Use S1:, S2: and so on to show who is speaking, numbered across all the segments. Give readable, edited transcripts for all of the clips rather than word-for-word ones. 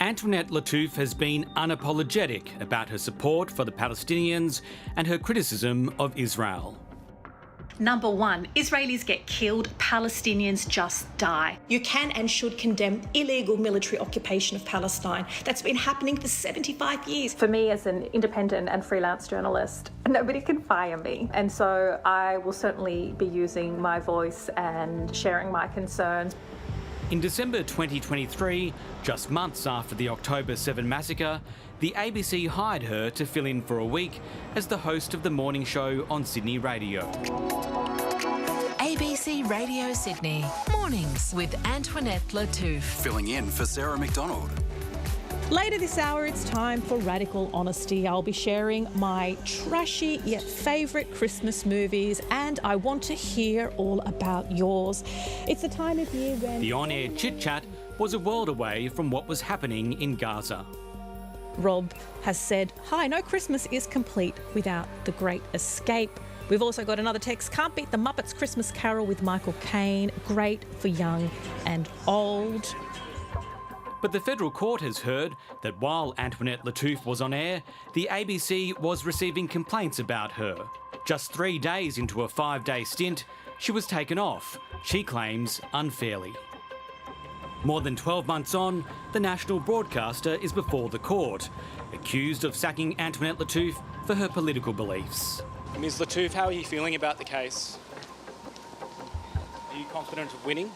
S1: Antoinette Lattouf has been unapologetic about her support for the Palestinians and her criticism of Israel.
S2: Number one, Israelis get killed, Palestinians just die.
S3: You can and should condemn illegal military occupation of Palestine. That's been happening for 75 years.
S4: For me, as an independent and freelance journalist, nobody can fire me. And so I will certainly be using my voice and sharing my concerns.
S1: In December 2023, just months after the October 7 massacre, the ABC hired her to fill in for a week as the host of the morning show on Sydney Radio.
S5: ABC Radio Sydney, mornings with Antoinette Lattouf.
S6: Filling in for Sarah McDonald.
S7: Later this hour, it's time for Radical Honesty. I'll be sharing my trashy yet favourite Christmas movies, and I want to hear all about yours. It's the time of year when...
S1: The on-air chit-chat was a world away from what was happening in Gaza.
S7: Rob has said, hi, no Christmas is complete without The Great Escape. We've also got another text, can't beat the Muppets Christmas Carol with Michael Caine. Great for young and old.
S1: But the federal court has heard that while Antoinette Lattouf was on air, the ABC was receiving complaints about her. Just 3 days into a 5-day stint, she was taken off, she claims unfairly. More than 12 months on, the national broadcaster is before the court, accused of sacking Antoinette Lattouf for her political beliefs.
S8: Ms Lattouf, how are you feeling about the case? Are you confident of winning?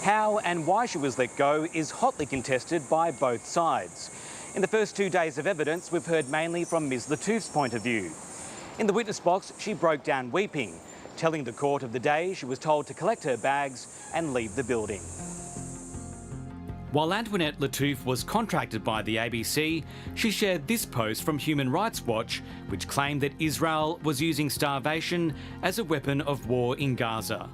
S8: How and why she was let go is hotly contested by both sides. In the first 2 days of evidence, we've heard mainly from Ms Lattouf's point of view. In the witness box, she broke down weeping, telling the court of the day she was told to collect her bags and leave the building. While Antoinette Lattouf was contracted by the ABC, she shared this post from Human Rights Watch, which claimed that Israel was using starvation as a weapon of war in Gaza.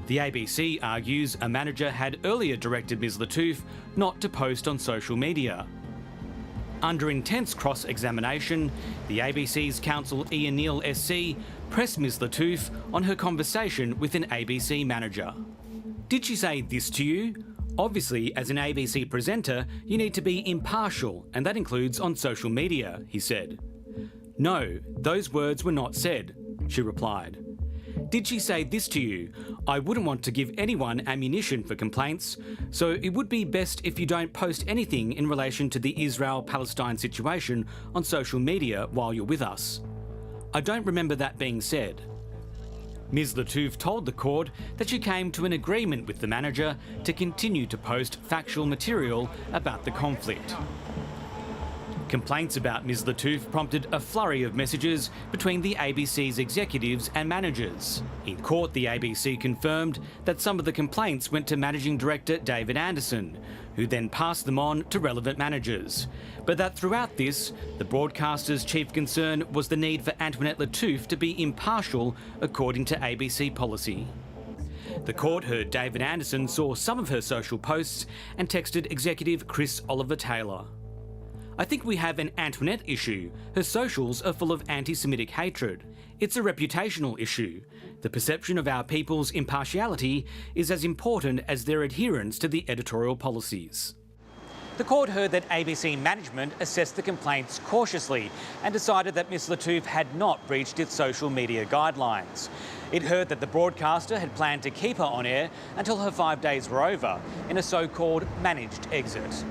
S8: The ABC argues a manager had earlier directed Ms Lattouf not to post on social media. Under intense cross-examination, the ABC's counsel Ian Neil SC pressed Ms Lattouf on her conversation with an ABC manager. Did she say this to you? Obviously, as an ABC presenter, you need to be impartial, and that includes on social media, he said. No, those words were not said, she replied. Did she say this to you? I wouldn't want to give anyone ammunition for complaints, so it would be best if you don't post anything in relation to the Israel-Palestine situation on social media while you're with us. I don't remember that being said. Ms Lattouf told the court that she came to an agreement with the manager to continue to post factual material about the conflict. Complaints about Ms Lattouf prompted a flurry of messages between the ABC's executives and managers. In court, the ABC confirmed that some of the complaints went to Managing Director David Anderson, who then passed them on to relevant managers. But that throughout this, the broadcaster's chief concern was the need for Antoinette Lattouf to be impartial according to ABC policy. The court heard David Anderson saw some of her social posts and texted executive Chris Oliver Taylor. I think we have an Antoinette issue. Her socials are full of anti-Semitic hatred. It's a reputational issue. The perception of our people's impartiality is as important as their adherence to the editorial policies. The court heard that ABC management assessed the complaints cautiously and decided that Ms Lattouf had not breached its social media guidelines. It heard that the broadcaster had planned to keep her on air until her 5 days were over in a so-called managed exit.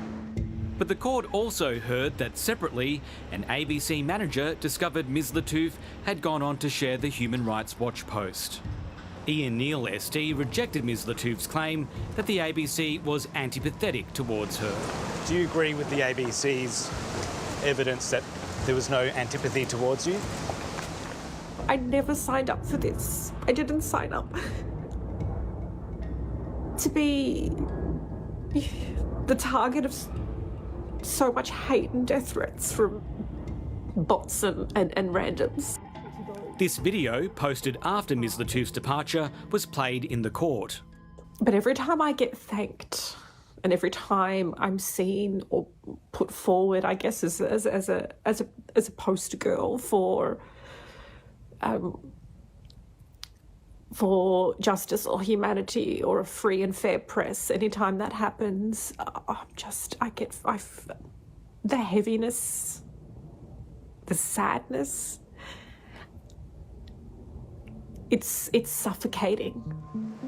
S8: But the court also heard that separately, an ABC manager discovered Ms Lattouf had gone on to share the Human Rights Watch post. Ian Neil ST rejected Ms Lattouf's claim that the ABC was antipathetic towards her. Do you agree with the ABC's evidence that there was no antipathy towards you?
S9: I never signed up for this. I didn't sign up to be the target of so much hate and death threats from bots and randoms.
S1: This video, posted after Ms Lattouf's departure, was played in the court.
S9: But every time I get thanked and every time I'm seen or put forward, I guess as a poster girl for for justice or humanity or a free and fair press. Anytime that happens, the heaviness, the sadness, it's suffocating.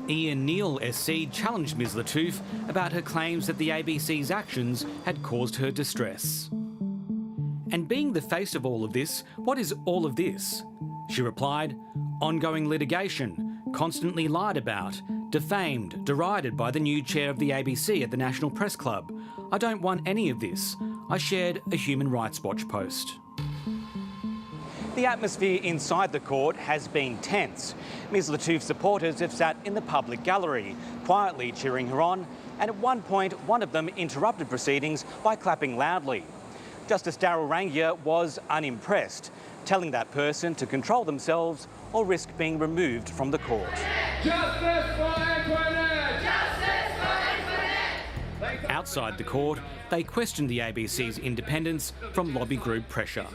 S1: Ian Neal SC challenged Ms Lattouf about her claims that the ABC's actions had caused her distress. And being the face of all of this, what is all of this? She replied, ongoing litigation, constantly lied about, defamed, derided by the new chair of the ABC at the National Press Club. I don't want any of this. I shared a Human Rights Watch post. The atmosphere inside the court has been tense. Ms Lattouf's supporters have sat in the public gallery, quietly cheering her on, and at one point, one of them interrupted proceedings by clapping loudly. Justice Darryl Rangier was unimpressed, telling that person to control themselves or risk being removed from the court.
S10: Justice for Antoinette! Justice for Antoinette!
S1: Outside the court, they questioned the ABC's independence from lobby group pressure.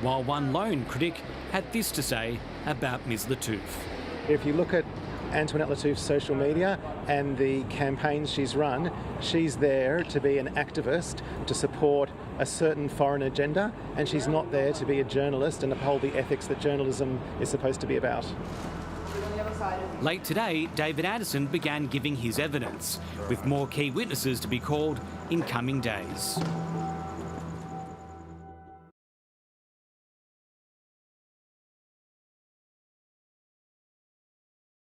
S1: While one lone critic had this to say about Ms Lattouf.
S11: If you look at Antoinette Lattouf's social media and the campaigns she's run, she's there to be an activist, to support a certain foreign agenda, and she's not there to be a journalist and uphold the ethics that journalism is supposed to be about.
S1: Late today, David Anderson began giving his evidence, with more key witnesses to be called in coming days.